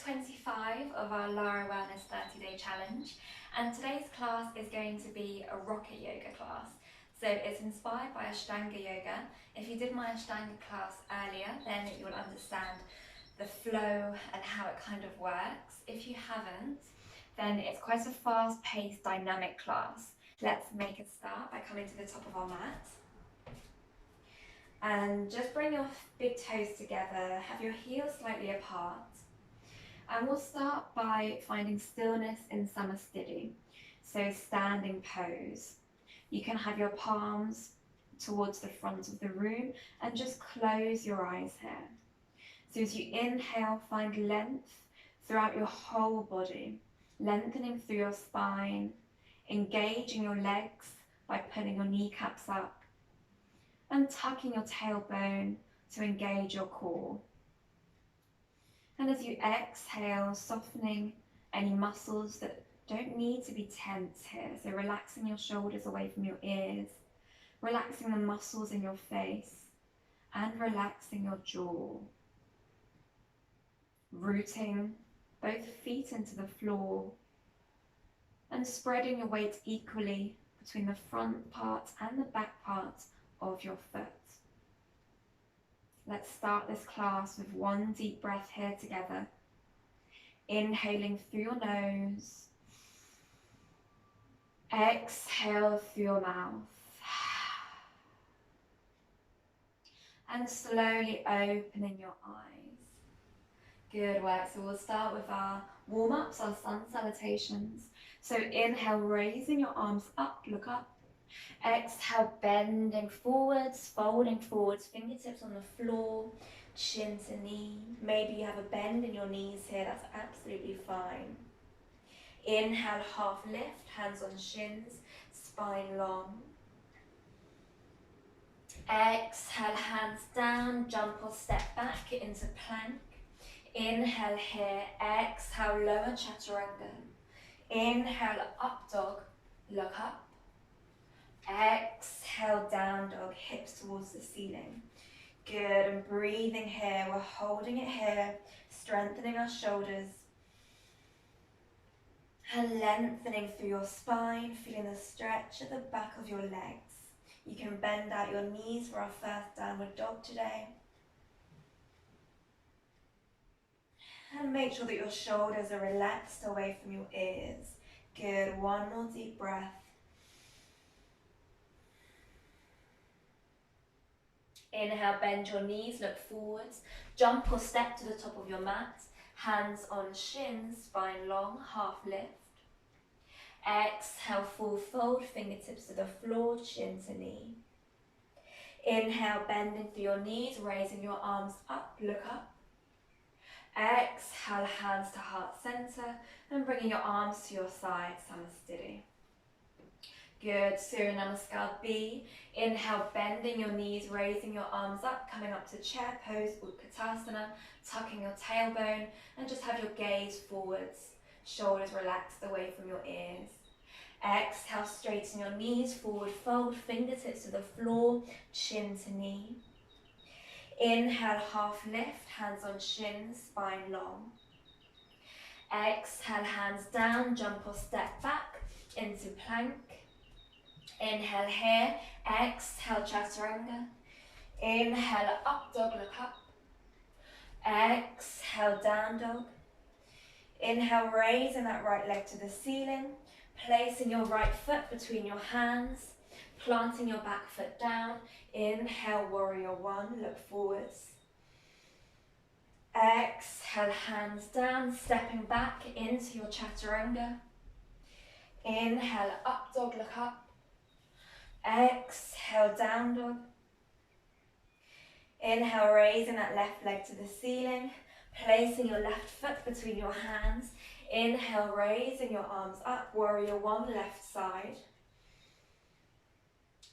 25 of our Lara Wellness 30-day challenge, and today's class is going to be a rocket yoga class. So it's inspired by Ashtanga yoga. If you did my Ashtanga class earlier, then you will understand the flow and how it kind of works. If you haven't, then it's quite a fast-paced, dynamic class. Let's make a start by coming to the top of our mat. And just bring your big toes together, have your heels slightly apart. And we'll start by finding stillness in Samasthiti, so standing pose. You can have your palms towards the front of the room and just close your eyes here. So as you inhale, find length throughout your whole body, lengthening through your spine, engaging your legs by pulling your kneecaps up, and tucking your tailbone to engage your core. And as you exhale, softening any muscles that don't need to be tense here. So relaxing your shoulders away from your ears, relaxing the muscles in your face, and relaxing your jaw. Rooting both feet into the floor and spreading your weight equally between the front part and the back part of your foot. Let's start this class with one deep breath here together. Inhaling through your nose. Exhale through your mouth. And slowly opening your eyes. Good work. So we'll start with our warm-ups, our sun salutations. So inhale, raising your arms up, look up. Exhale, bending forwards, folding forwards, fingertips on the floor, chin to knee. Maybe you have a bend in your knees here, that's absolutely fine. Inhale, half lift, hands on shins, spine long. Exhale, hands down, jump or step back into plank. Inhale here, exhale, lower chaturanga. Inhale, up dog, look up. Exhale, down dog, hips towards the ceiling. Good, and breathing here, we're holding it here, strengthening our shoulders. And lengthening through your spine, feeling the stretch at the back of your legs. You can bend out your knees for our first downward dog today. And make sure that your shoulders are relaxed away from your ears. Good, one more deep breath. Inhale, bend your knees, look forwards. Jump or step to the top of your mat. Hands on shins, spine long, half lift. Exhale, full fold, fingertips to the floor, chin to knee. Inhale, bending through your knees, raising your arms up, look up. Exhale, hands to heart center, and bringing your arms to your side, Samasthiti. Good, Surya Namaskar B. Inhale, bending your knees, raising your arms up, coming up to chair pose, Utkatasana, tucking your tailbone, and just have your gaze forwards, shoulders relaxed away from your ears. Exhale, straighten your knees, forward fold, fingertips to the floor, chin to knee. Inhale, half lift, hands on shins, spine long. Exhale, hands down, jump or step back into plank. Inhale here, exhale chaturanga. Inhale, up dog, look up. Exhale, down dog. Inhale, raising that right leg to the ceiling, placing your right foot between your hands, planting your back foot down. Inhale, warrior one, look forwards. Exhale, hands down, stepping back into your chaturanga. Inhale, up dog, look up. Exhale, down dog. Inhale, raising that left leg to the ceiling, placing your left foot between your hands. Inhale, raising your arms up, warrior one, left side.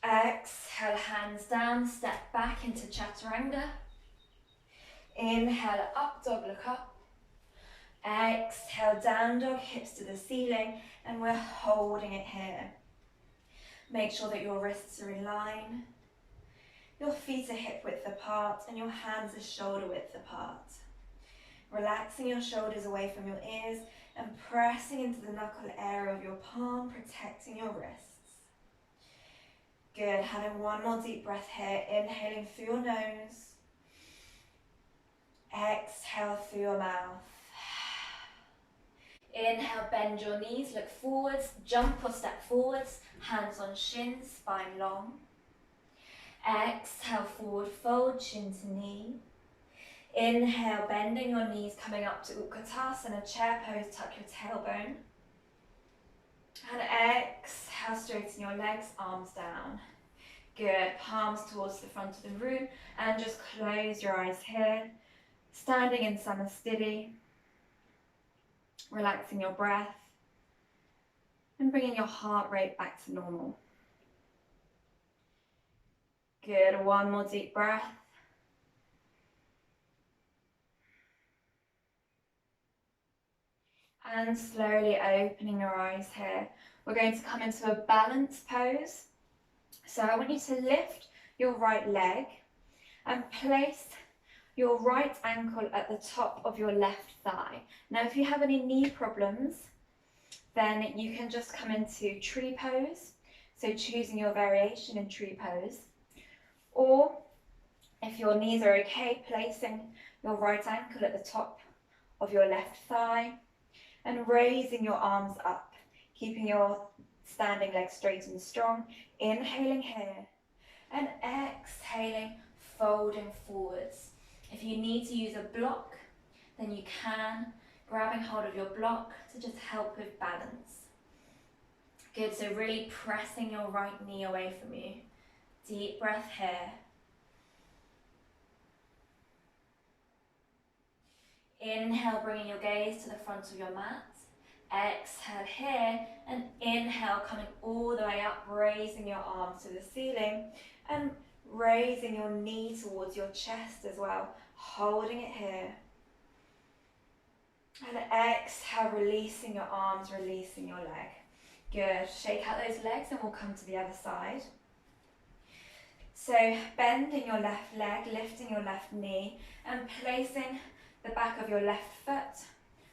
Exhale, hands down, step back into chaturanga. Inhale, up dog, look up. Exhale, down dog, hips to the ceiling, and we're holding it here. Make sure that your wrists are in line, your feet are hip width apart, and your hands are shoulder width apart. Relaxing your shoulders away from your ears and pressing into the knuckle area of your palm, protecting your wrists. Good, having one more deep breath here, inhaling through your nose. Exhale through your mouth. Inhale, bend your knees, look forwards, jump or step forwards, hands on shins, spine long. Exhale, forward fold, chin to knee. Inhale, bending your knees, coming up to Utkatasana, chair pose, tuck your tailbone. And exhale, straighten your legs, arms down. Good, palms towards the front of the room, and just close your eyes here. Standing in Samasthiti, relaxing your breath, and bringing your heart rate back to normal. Good, one more deep breath. And slowly opening your eyes here. We're going to come into a balanced pose. So I want you to lift your right leg and place your right ankle at the top of your left thigh. Now, if you have any knee problems, then you can just come into tree pose. So choosing your variation in tree pose. Or if your knees are okay, placing your right ankle at the top of your left thigh and raising your arms up, keeping your standing legs straight and strong. Inhaling here and exhaling, folding forwards. If you need to use a block, then you can, grabbing hold of your block to just help with balance. Good, so really pressing your right knee away from you. Deep breath here. Inhale, bringing your gaze to the front of your mat. Exhale here, and inhale, coming all the way up, raising your arms to the ceiling, and raising your knee towards your chest as well, holding it here. And exhale, releasing your arms, releasing your leg. Good, shake out those legs and we'll come to the other side. So bending your left leg, lifting your left knee, and placing the back of your left foot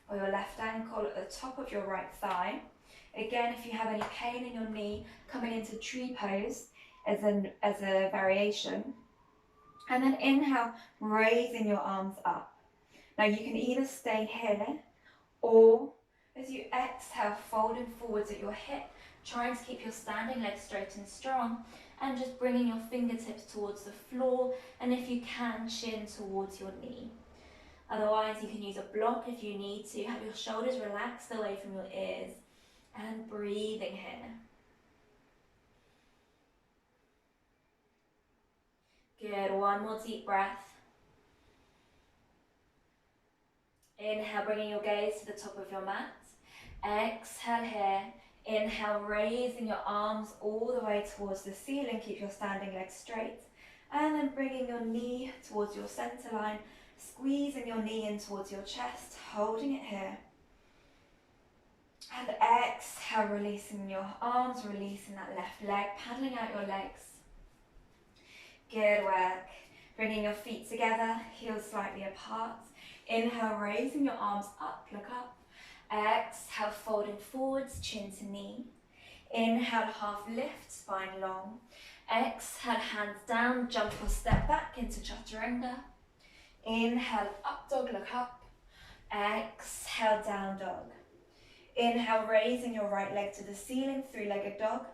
or your left ankle at the top of your right thigh. Again, if you have any pain in your knee, coming into tree pose as a variation. And then inhale, raising your arms up. Now you can either stay here, or as you exhale, folding forwards at your hip, trying to keep your standing legs straight and strong, and just bringing your fingertips towards the floor, and if you can, chin towards your knee. Otherwise, you can use a block if you need to. Have your shoulders relaxed away from your ears. And breathing here. Good, one more deep breath. Inhale, bringing your gaze to the top of your mat. Exhale here. Inhale, raising your arms all the way towards the ceiling. Keep your standing legs straight. And then bringing your knee towards your center line. Squeezing your knee in towards your chest, holding it here. And exhale, releasing your arms, releasing that left leg, paddling out your legs. Good work. Bringing your feet together, heels slightly apart. Inhale, raising your arms up, look up. Exhale, folding forwards, chin to knee. Inhale, half lift, spine long. Exhale, hands down, jump or step back into Chaturanga. Inhale, up dog, look up. Exhale, down dog. Inhale, raising your right leg to the ceiling, three-legged dog.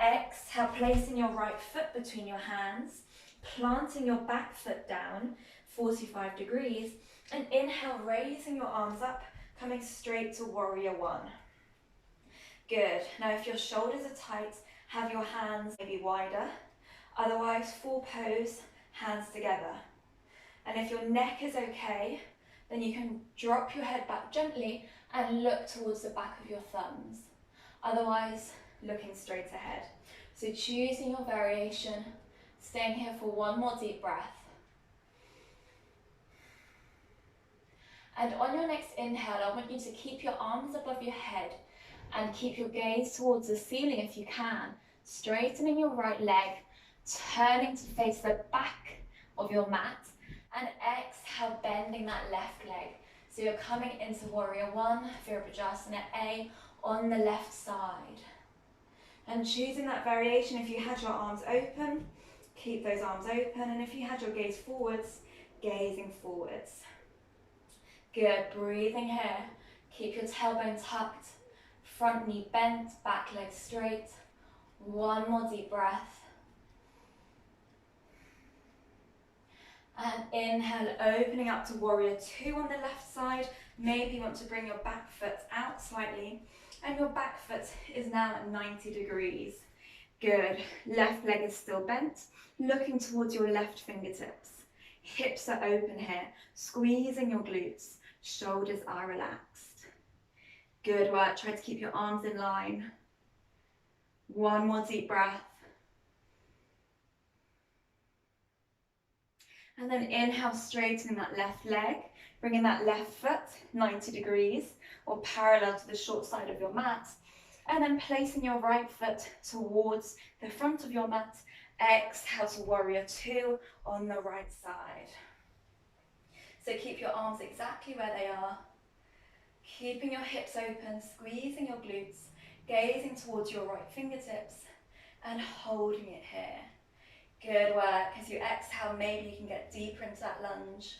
Exhale, placing your right foot between your hands, planting your back foot down, 45 degrees. And inhale, raising your arms up, coming straight to warrior one. Good. Now, if your shoulders are tight, have your hands maybe wider. Otherwise, full pose, hands together. And if your neck is okay, then you can drop your head back gently and look towards the back of your thumbs. Otherwise, looking straight ahead. So choosing your variation, staying here for one more deep breath. And on your next inhale, I want you to keep your arms above your head and keep your gaze towards the ceiling if you can. Straightening your right leg, turning to face the back of your mat, And exhale, bending that left leg. So you're coming into Warrior One, Virabhadrasana A, on the left side. And choosing that variation, if you had your arms open, keep those arms open. And if you had your gaze forwards, gazing forwards. Good, breathing here. Keep your tailbone tucked, front knee bent, back leg straight. One more deep breath. And inhale, opening up to Warrior Two on the left side. Maybe you want to bring your back foot out slightly. And your back foot is now at 90 degrees. Good. Left leg is still bent, looking towards your left fingertips. Hips are open here, squeezing your glutes. Shoulders are relaxed. Good work. Try to keep your arms in line. One more deep breath. And then inhale, straightening that left leg, bringing that left foot 90 degrees or parallel to the short side of your mat. And then placing your right foot towards the front of your mat. Exhale to Warrior Two on the right side. So keep your arms exactly where they are. Keeping your hips open, squeezing your glutes, gazing towards your right fingertips and holding it here. Good work. As you exhale, maybe you can get deeper into that lunge.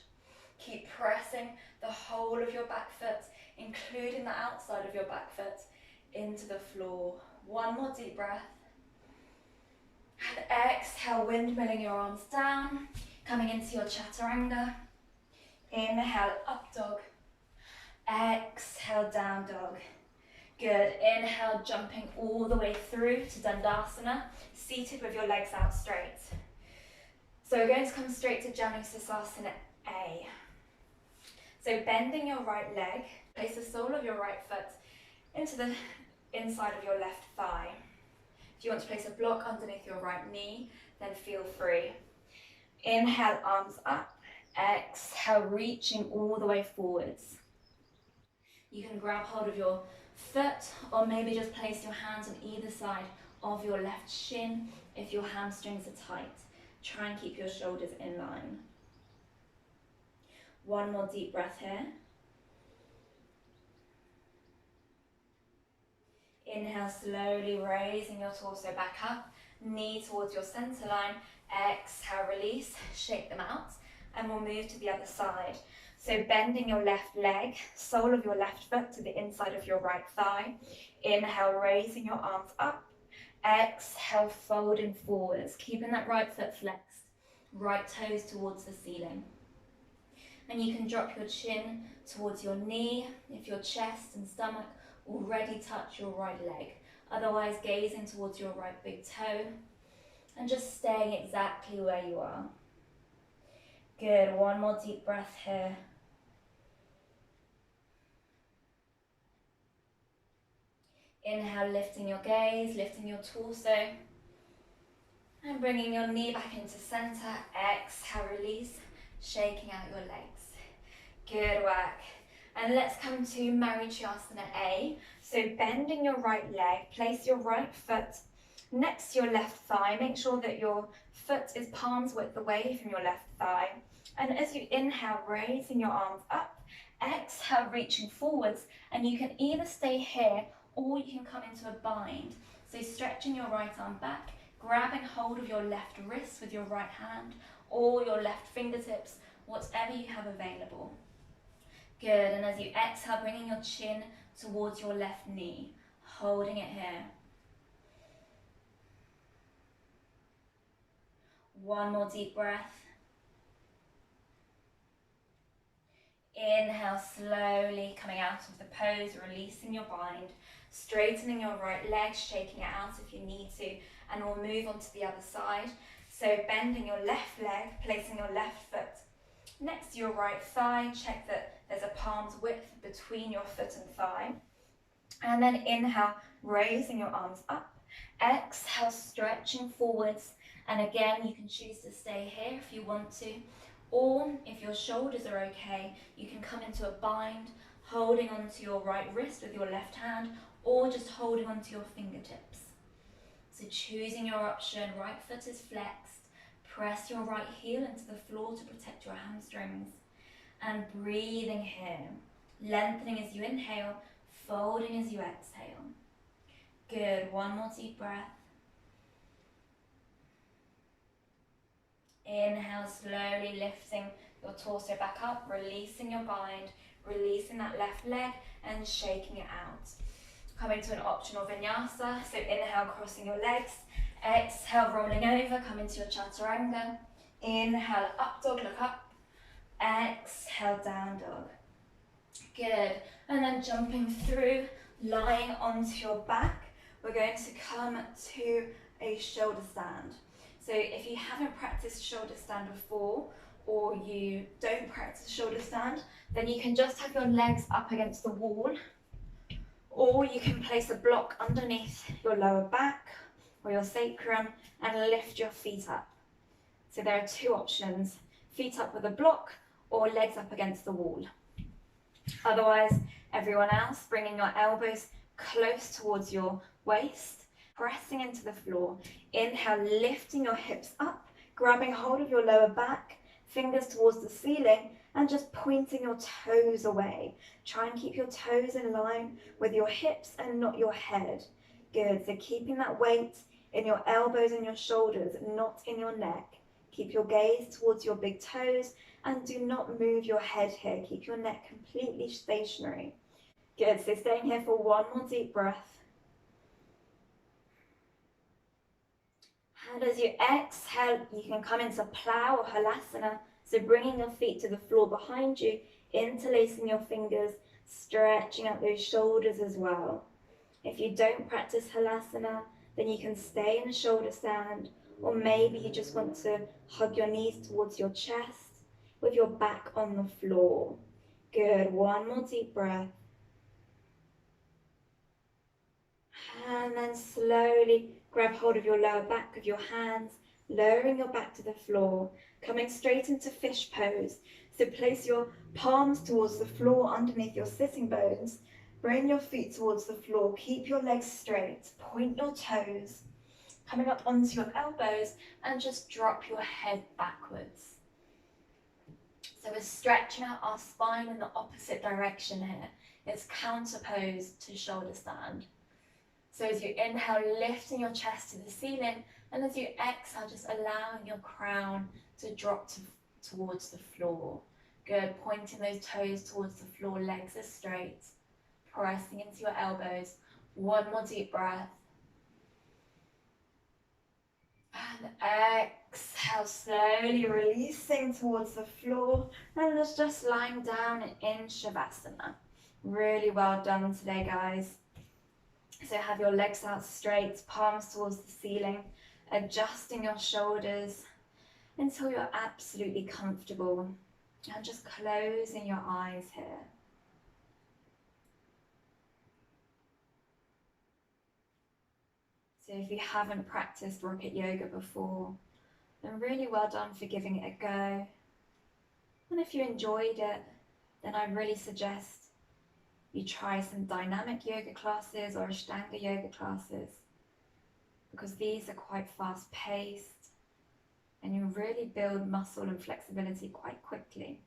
Keep pressing the whole of your back foot, including the outside of your back foot, into the floor. One more deep breath. And exhale, windmilling your arms down, coming into your Chaturanga. Inhale, up dog. Exhale, down dog. Good. Inhale, jumping all the way through to Dandasana, seated with your legs out straight. So we're going to come straight to Janusasana A. So bending your right leg, place the sole of your right foot into the inside of your left thigh. If you want to place a block underneath your right knee, then feel free. Inhale, arms up. Exhale, reaching all the way forwards. You can grab hold of your foot or maybe just place your hands on either side of your left shin if your hamstrings are tight. Try and keep your shoulders in line. One more deep breath here. Inhale, slowly raising your torso back up, knee towards your center line. Exhale, release, shake them out, and we'll move to the other side. So bending your left leg, sole of your left foot to the inside of your right thigh. Inhale, raising your arms up. Exhale, folding forwards, keeping that right foot flexed, right toes towards the ceiling. And you can drop your chin towards your knee if your chest and stomach already touch your right leg. Otherwise, gazing towards your right big toe and just staying exactly where you are. Good. One more deep breath here. Inhale, lifting your gaze, lifting your torso, and bringing your knee back into center. Exhale, release, shaking out your legs. Good work. And let's come to Marichasana A. So bending your right leg, place your right foot next to your left thigh. Make sure that your foot is palms width away from your left thigh. And as you inhale, raising your arms up. Exhale, reaching forwards. And you can either stay here or you can come into a bind. So stretching your right arm back, grabbing hold of your left wrist with your right hand or your left fingertips, whatever you have available. Good, and as you exhale, bringing your chin towards your left knee, holding it here. One more deep breath. Inhale, slowly coming out of the pose, releasing your bind, straightening your right leg, shaking it out if you need to, and we'll move on to the other side. So bending your left leg, placing your left foot next to your right thigh. Check that there's a palm's width between your foot and thigh. And then inhale, raising your arms up. Exhale, stretching forwards. And again, you can choose to stay here if you want to. Or if your shoulders are okay, you can come into a bind, holding onto your right wrist with your left hand, or just holding onto your fingertips. So choosing your option, right foot is flexed, Press your right heel into the floor to protect your hamstrings. And breathing here. Lengthening as you inhale, folding as you exhale. Good, one more deep breath. Inhale, slowly lifting your torso back up, releasing your bind, releasing that left leg and shaking it out. Coming to an optional vinyasa, so inhale, crossing your legs. Exhale, rolling over, coming to your chaturanga. Inhale, up dog, look up. Exhale, down dog. Good, and then jumping through, lying onto your back, we're going to come to a shoulder stand. So if you haven't practiced shoulder stand before, or you don't practice shoulder stand, then you can just have your legs up against the wall, or you can place a block underneath your lower back or your sacrum and lift your feet up. So there are two options, feet up with a block or legs up against the wall. Otherwise, everyone else, bringing your elbows close towards your waist, pressing into the floor. Inhale, lifting your hips up, grabbing hold of your lower back, fingers towards the ceiling, and just pointing your toes away. Try and keep your toes in line with your hips and not your head. Good, so keeping that weight in your elbows and your shoulders, not in your neck. Keep your gaze towards your big toes and do not move your head here. Keep your neck completely stationary. Good, so staying here for one more deep breath. And as you exhale, you can come into plow or halasana. So bringing your feet to the floor behind you, interlacing your fingers, stretching out those shoulders as well. If you don't practice halasana, then you can stay in a shoulder stand, or maybe you just want to hug your knees towards your chest with your back on the floor. Good, one more deep breath. And then slowly grab hold of your lower back with your hands, lowering your back to the floor, coming straight into fish pose. So place your palms towards the floor underneath your sitting bones. Bring your feet towards the floor. Keep your legs straight. Point your toes. Coming up onto your elbows and just drop your head backwards. So we're stretching out our spine in the opposite direction here. It's counter pose to shoulder stand. So as you inhale, lifting your chest to the ceiling, and as you exhale, just allowing your crown to drop towards the floor. Good, pointing those toes towards the floor, legs are straight, pressing into your elbows. One more deep breath. And exhale, slowly releasing towards the floor, and just lying down in Shavasana. Really well done today, guys. So have your legs out straight, palms towards the ceiling, adjusting your shoulders until you're absolutely comfortable, and just closing your eyes here. So if you haven't practiced rocket yoga before, then really well done for giving it a go. And if you enjoyed it, then I really suggest you try some dynamic yoga classes or Ashtanga yoga classes, because these are quite fast paced and you really build muscle and flexibility quite quickly.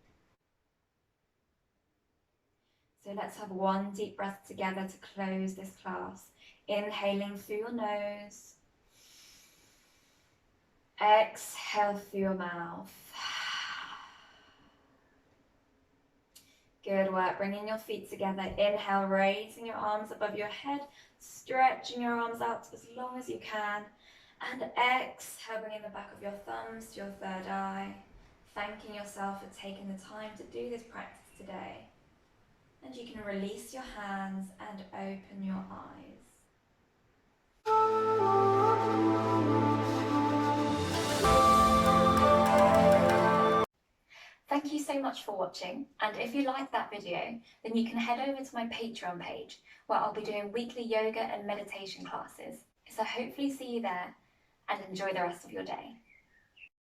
So let's have one deep breath together to close this class. Inhaling through your nose. Exhale through your mouth. Good work, bringing your feet together. Inhale, raising your arms above your head, stretching your arms out as long as you can. And exhale, bringing the back of your thumbs to your third eye. Thanking yourself for taking the time to do this practice today. And you can release your hands and open your eyes. Thank you so much for watching, and if you liked that video, then you can head over to my Patreon page where I'll be doing weekly yoga and meditation classes. So hopefully see you there, and enjoy the rest of your day.